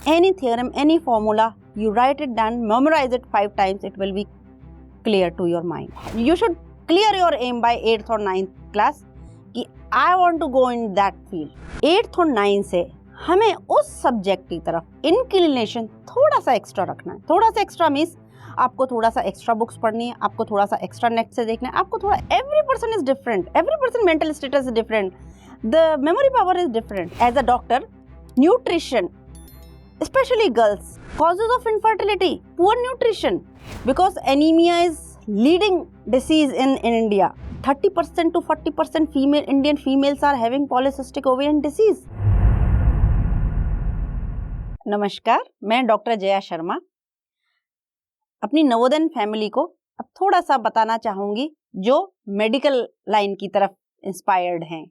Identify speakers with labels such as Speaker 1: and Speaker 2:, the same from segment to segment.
Speaker 1: Any theorem, any formula, you write it down, memorize it 5 times, it will be clear to your mind. You should clear your aim by 8th or 9th class कि I want to go in that field. 8th और 9th से हमें उस subject की तरफ inclination थोड़ा सा extra रखना है. थोड़ा सा एक्स्ट्रा मीन्स आपको थोड़ा सा एक्स्ट्रा बुक्स पढ़नी है, आपको थोड़ा सा एक्स्ट्रा नेट से देखना है, आपको थोड़ा every person is different, every person mental status is different, the memory power is different. As a doctor, nutrition, especially girls, causes of infertility, poor nutrition, because anemia is leading disease in India. 30% to 40% Indian females are having polycystic ovarian disease. नमस्कार, मैं doctor Jaya Sharma अपनी Navodaya family को अब थोड़ा सा बताना चाहूँगी जो मेडिकल लाइन की तरफ इंस्पायर्ड हैं.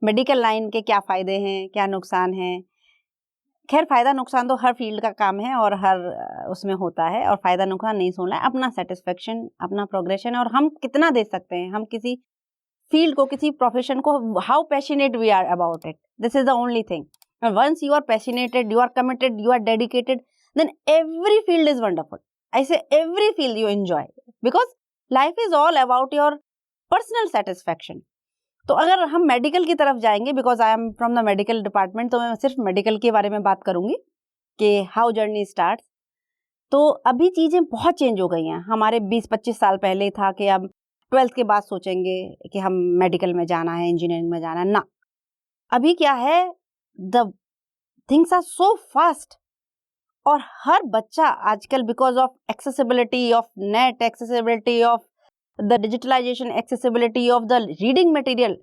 Speaker 1: मेडिकल लाइन के क्या फ़ायदे हैं, क्या नुकसान हैं. खैर, फ़ायदा नुकसान तो हर फील्ड का काम है और हर उसमें होता है, और फ़ायदा नुकसान नहीं सुनना है. अपना सेटिस्फेक्शन, अपना प्रोग्रेशन, और हम कितना दे सकते हैं, हम किसी फील्ड को, किसी प्रोफेशन को, how passionate we are about it. This is the only thing. Once you are passionated, you are committed, you are dedicated, then every field is wonderful. I say every field you enjoy, because life is all about your personal satisfaction. तो अगर हम medical की तरफ जाएंगे, because I am from the medical department, तो मैं सिर्फ medical के बारे में बात करूंगी कि हाउ जर्नी स्टार्ट. तो अभी चीज़ें बहुत चेंज हो गई हैं. हमारे 20-25 साल पहले था कि अब 12th के बाद सोचेंगे कि हम मेडिकल में जाना है, इंजीनियरिंग में जाना है. ना, अभी क्या है, the things are so fast. और हर बच्चा आजकल, because of accessibility of net, accessibility of the digitalization, accessibility of the reading material,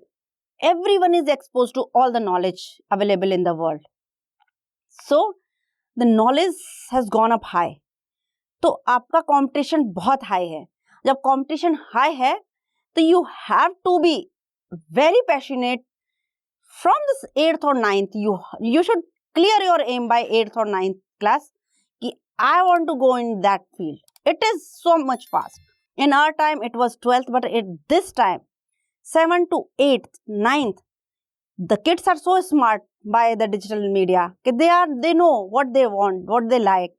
Speaker 1: everyone is exposed to all the knowledge available in the world. So the knowledge has gone up high. तो आपका competition बहुत high है. जब competition high है तो you have to be very passionate from this 8th or 9th. You should clear your aim by 8th or 9th class कि I want to go in that field. It is so much fast. In our time it was 12th, but at this time 7th to 8th, 9th, the kids are so smart by the digital media. They know what they want, what they like.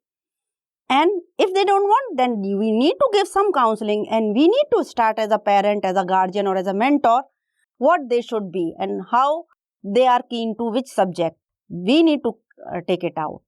Speaker 1: And if they don't want, then we need to give some counseling, and we need to start as a parent, as a guardian, or as a mentor, what they should be and how they are keen to which subject. We need to take it out.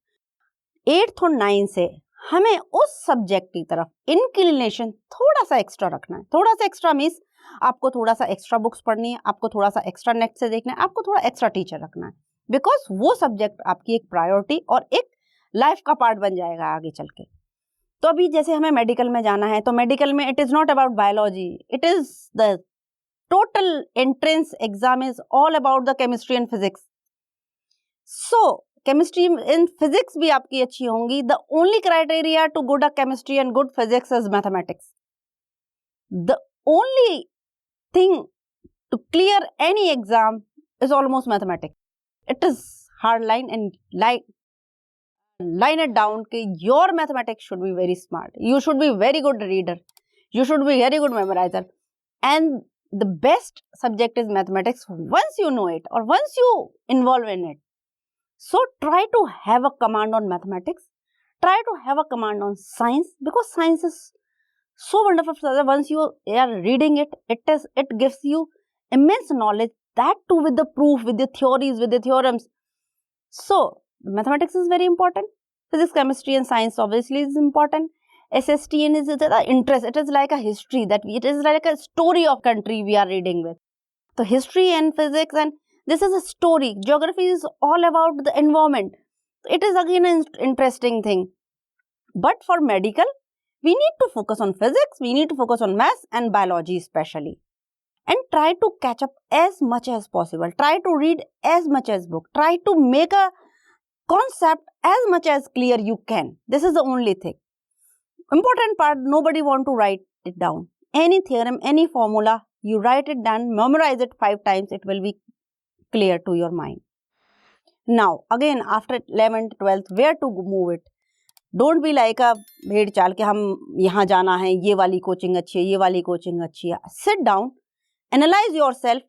Speaker 1: 8th और 9th से हमें उस subject की तरफ inclination थोड़ा सा extra रखना है. थोड़ा सा एक्स्ट्रा मीन्स आपको थोड़ा सा एक्स्ट्रा बुक्स पढ़नी है, आपको थोड़ा सा एक्स्ट्रा नेट से देखना है, आपको थोड़ा एक्स्ट्रा टीचर रखना है, बिकॉज वो सब्जेक्ट आपकी एक प्रायोरिटी और एक लाइफ का पार्ट बन जाएगा आगे चल के. तो अभी जैसे हमें मेडिकल में जाना है, तो मेडिकल में it is not about biology, it is the total entrance exam is all about the chemistry and physics. So chemistry and physics भी आपकी अच्छी होंगी. The only criteria to good a chemistry and good physics is mathematics. The only thing to clear any exam is almost mathematics. It is hard line, and line it down कि your mathematics should be very smart. You should be very good reader. You should be very good memorizer. And the best subject is mathematics once you know it or once you involve in it. So try to have a command on mathematics. Try to have a command on science, because science is so wonderful. Once you are reading it, it gives you immense knowledge, that too with the proof, with the theories, with the theorems. So mathematics is very important. Physics, chemistry and science obviously is important. SSTN is the interest. It is like a history, it is like a story of country we are reading with. So history and physics, and this is a story. Geography is all about the environment. It is again an interesting thing. But for medical, we need to focus on physics, we need to focus on maths and biology especially. And try to catch up as much as possible. Try to read as much as book. Try to make a concept as much as clear you can. This is the only thing. Important part, nobody want to write it down. Any theorem, any formula, you write it down, memorize it 5 times, it will be clear to your mind. Now, again, after 11th, 12th, where to move it? Don't be like अ भेड़ चाल के हम यहाँ जाना है, ये वाली coaching अच्छी है, ये वाली कोचिंग अच्छी है. Sit down, analyse your self,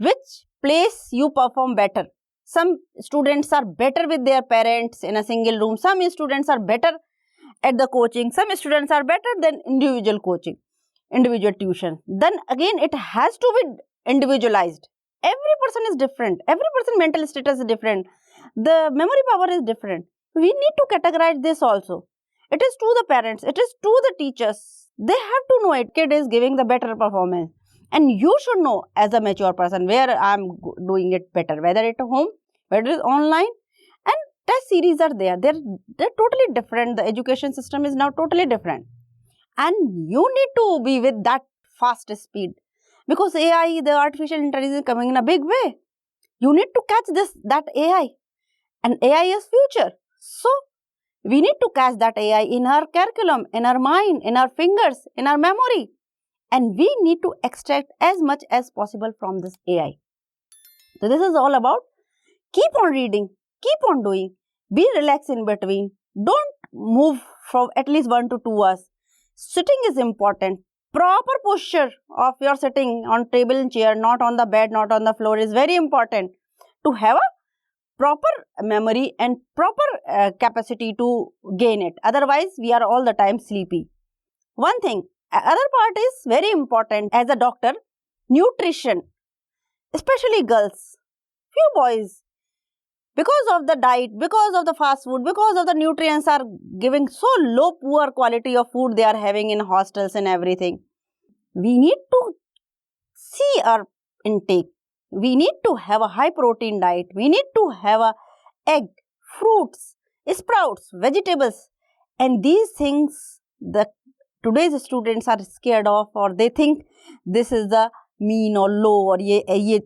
Speaker 1: which place you perform better. Some students are better with their parents in a single room. Some students are better at the coaching. Some students are better than individual coaching, individual tuition. Then again, it has to be individualized. Every person is different. Every person's mental status is different. The memory power is different. We need to categorize this also. It is to the parents. It is to the teachers. They have to know it. Kid is giving the better performance. And you should know as a mature person where I am doing it better, whether at home, whether it is online. And test series are there. They're totally different. The education system is now totally different. And you need to be with that fast speed. Because AI, the artificial intelligence is coming in a big way. You need to catch that AI. And AI is future. So, we need to catch that AI in our curriculum, in our mind, in our fingers, in our memory. And we need to extract as much as possible from this AI. So, this is all about keep on reading, keep on doing, be relaxed in between. Don't move for at least 1 to 2 hours. Sitting is important. Proper posture of your sitting on table and chair, not on the bed, not on the floor is very important to have a proper memory and proper capacity to gain it. Otherwise, we are all the time sleepy. One thing, other part is very important as a doctor, nutrition, especially girls, few boys, because of the diet, because of the fast food, because of the nutrients are giving so low, poor quality of food they are having in hostels and everything. We need to see our intake. We need to have a high protein diet. We need to have a egg, fruits, sprouts, vegetables. And these things the today's students are scared of, or they think this is the mean or low, और ये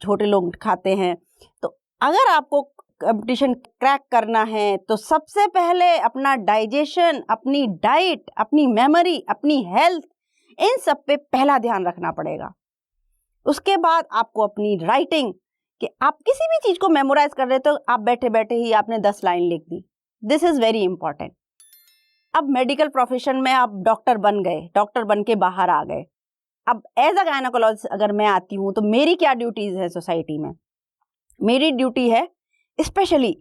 Speaker 1: छोटे लोग खाते हैं. तो अगर आपको competition crack करना है तो सबसे पहले अपना डाइजेशन, अपनी डाइट, अपनी मेमोरी, अपनी हेल्थ, इन सब पे पहला ध्यान रखना पड़ेगा. उसके बाद आपको अपनी राइटिंग, कि आप किसी भी चीज को मेमोराइज कर रहे तो आप बैठे बैठे ही आपने 10 लाइन लिख दी. This is very important. अब मेडिकल प्रोफेशन में आप डॉक्टर बन गए, डॉक्टर बन के बाहर आ गए. अब एज अ गायनेकोलॉजिस्ट अगर मैं आती हूँ तो मेरी क्या ड्यूटीज है सोसाइटी में? मेरी ड्यूटी है specially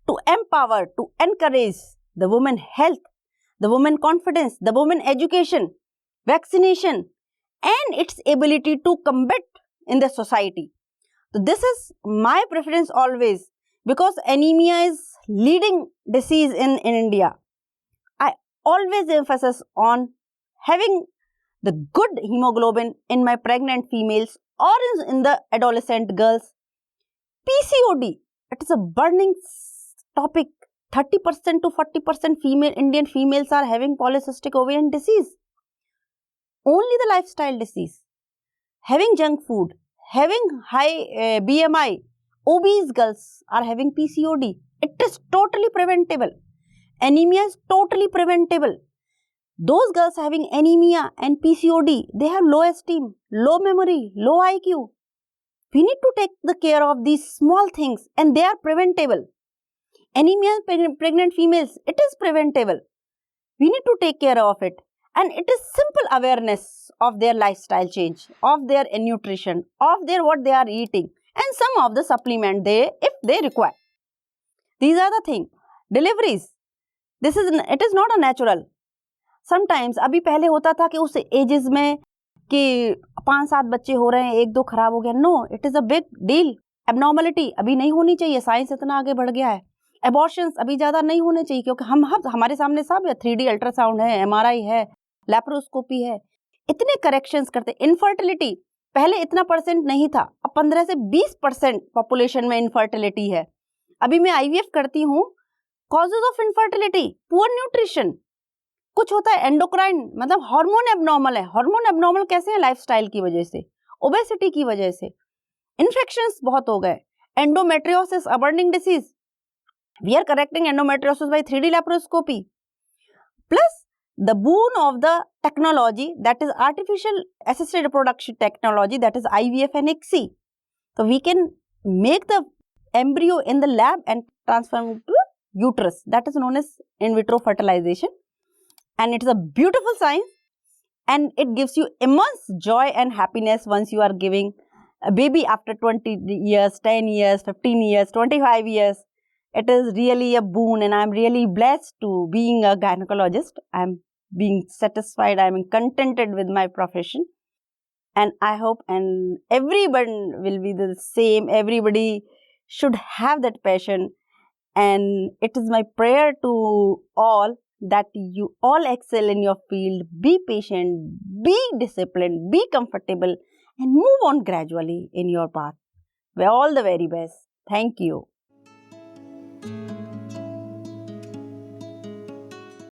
Speaker 1: to empower, to encourage the women health, the women confidence, the women education, vaccination, and its ability to combat in the society. So this is my preference always, because anemia is leading disease in India. I always emphasize on having the good hemoglobin in my pregnant females or in the adolescent girls. PCOD, it is a burning topic. 30% to 40% Indian females are having polycystic ovarian disease. Only the lifestyle disease, having junk food, having high BMI, obese girls are having PCOD. It is totally preventable. Anemia is totally preventable. Those girls having anemia and PCOD, they have low esteem, low memory, low IQ. We need to take the care of these small things, and they are preventable. Anemia in pregnant females, it is preventable. We need to take care of it. And it is simple awareness of their lifestyle change, of their nutrition, of their what they are eating, and some of the supplement if they require. These are the things. Deliveries. It is not a natural. Sometimes अभी पहले होता था कि उस edges में कि 5-7 बच्चे हो रहे हैं, 1-2 खराब हो गया. No, it is a big deal. Abnormality अभी नहीं होनी चाहिए. साइंस इतना आगे बढ़ गया है. एबॉर्शंस अभी ज़्यादा नहीं होने चाहिए, क्योंकि हमारे सामने सब है. 3D अल्ट्रासाउंड है, MRI है, लैप्रोस्कोपी है. इतने करेक्शंस करते. इनफर्टिलिटी पहले इतना परसेंट नहीं था, अब 15 से 20% पॉपुलेशन में इनफर्टिलिटी है. अभी मैं IVF करती हूँ. Causes of infertility, poor nutrition. कुछ होता है एंडोक्राइन, मतलब हार्मोन एबनॉर्मल है. हार्मोन एबनॉर्मल कैसे है? लाइफस्टाइल की वजह से, ओबेसिटी की वजह से. इन्फेक्शंस बहुत हो गए. Endometriosis, a burning disease. We are correcting endometriosis by 3D laparoscopy. Plus, the boon of the technology, that is artificial assisted reproduction technology, that is IVF and ICSI. So, we can make the embryo in the lab and transform it to uterus. That is known as in vitro fertilization. And it is a beautiful science, and it gives you immense joy and happiness once you are giving a baby after 20 years, 10 years, 15 years, 25 years. It is really a boon, and I'm really blessed to being a gynecologist. I'm being satisfied, I'm contented with my profession. And I hope and everyone will be the same. Everybody should have that passion. And it is my prayer to all that you all excel in your field. Be patient, be disciplined, be comfortable, and move on gradually in your path. All the very best. Thank you.